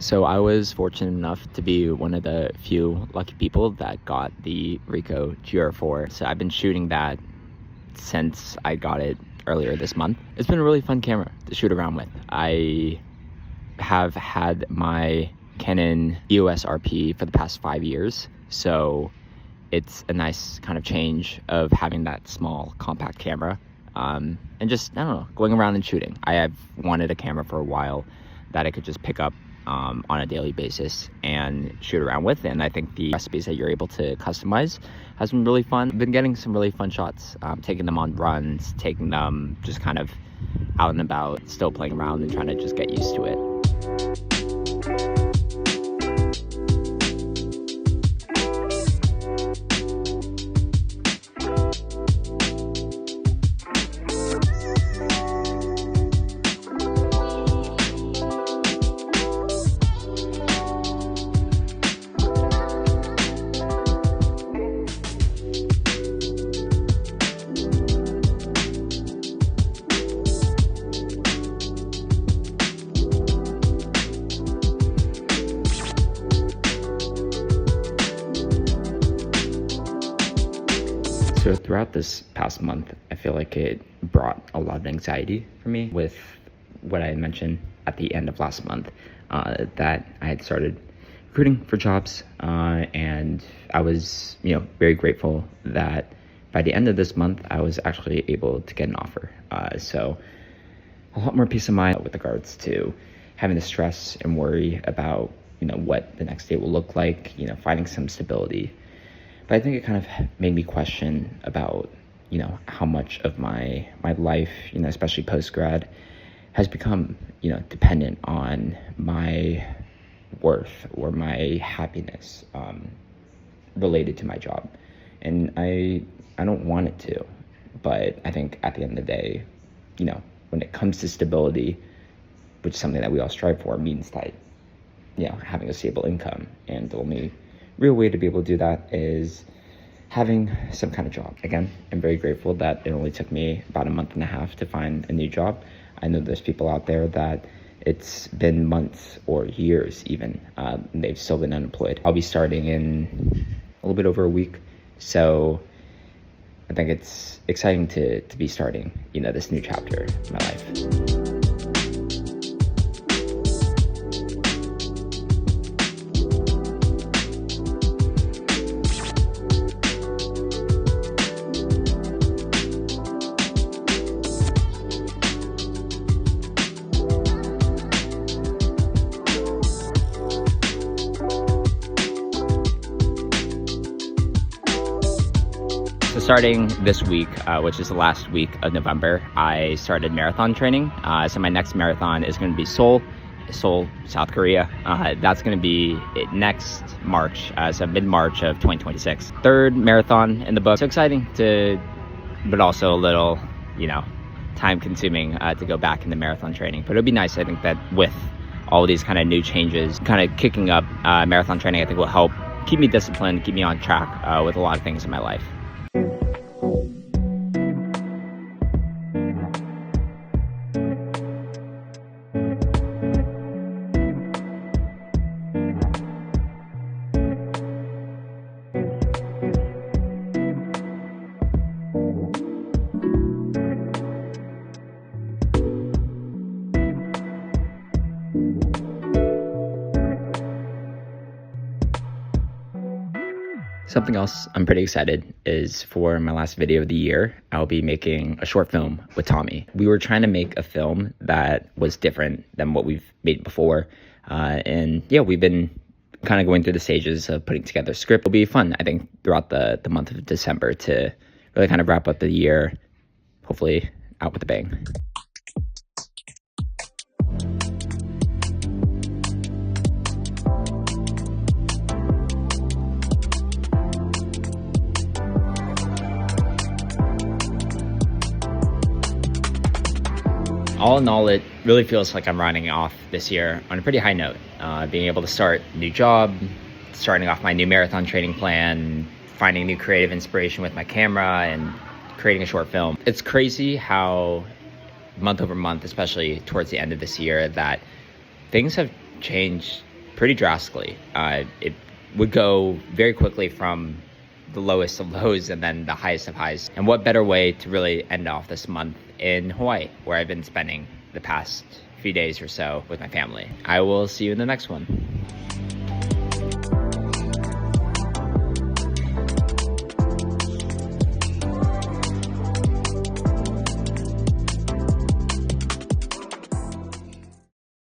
So I was fortunate enough to be one of the few lucky people that got the Ricoh GR4. So I've been shooting that since I got it earlier this month. It's been a really fun camera to shoot around with. I have had my Canon EOS RP for the past 5 years, so it's a nice kind of change of having that small compact camera and just, I don't know, going around and shooting. I have wanted a camera for a while that I could just pick up on a daily basis and shoot around with, and I think the recipes that you're able to customize has been really fun. I've been getting some really fun shots, taking them on runs, taking them just kind of out and about, still playing around and trying to just get used to it. So throughout this past month, I feel like it brought a lot of anxiety for me with what I mentioned at the end of last month, that I had started recruiting for jobs, and I was, very grateful that by the end of this month, I was actually able to get an offer. So a lot more peace of mind with regards to having the stress and worry about, what the next day will look like, finding some stability. But I think it kind of made me question about, how much of my life, especially post-grad, has become, dependent on my worth or my happiness related to my job. And I don't want it to, but I think at the end of the day, when it comes to stability, which is something that we all strive for, means that, having a stable income, and the only real way to be able to do that is having some kind of job. Again, I'm very grateful that it only took me about a month and a half to find a new job. I know there's people out there that it's been months or years even, and they've still been unemployed. I'll be starting in a little bit over a week, so I think it's exciting to be starting, this new chapter in my life. So starting this week, which is the last week of November, I started marathon training. So my next marathon is going to be Seoul, South Korea. That's going to be next March, so mid-March of 2026. Third marathon in the book. So exciting but also a little, time-consuming to go back into marathon training. But it'll be nice, I think, that with all of these kind of new changes, kind of kicking up marathon training, I think will help keep me disciplined, keep me on track with a lot of things in my life. Something else I'm pretty excited is for my last video of the year, I'll be making a short film with Tommy. We were trying to make a film that was different than what we've made before. And yeah, we've been kind of going through the stages of putting together a script. It'll be fun, I think, throughout the month of December to really kind of wrap up the year, hopefully out with a bang. All in all, it really feels like I'm running off this year on a pretty high note. Being able to start a new job, starting off my new marathon training plan, finding new creative inspiration with my camera, and creating a short film. It's crazy how month over month, especially towards the end of this year, that things have changed pretty drastically. It would go very quickly from the lowest of lows and then the highest of highs. And what better way to really end off this month in Hawaii, where I've been spending the past few days or so with my family. I will see you in the next one.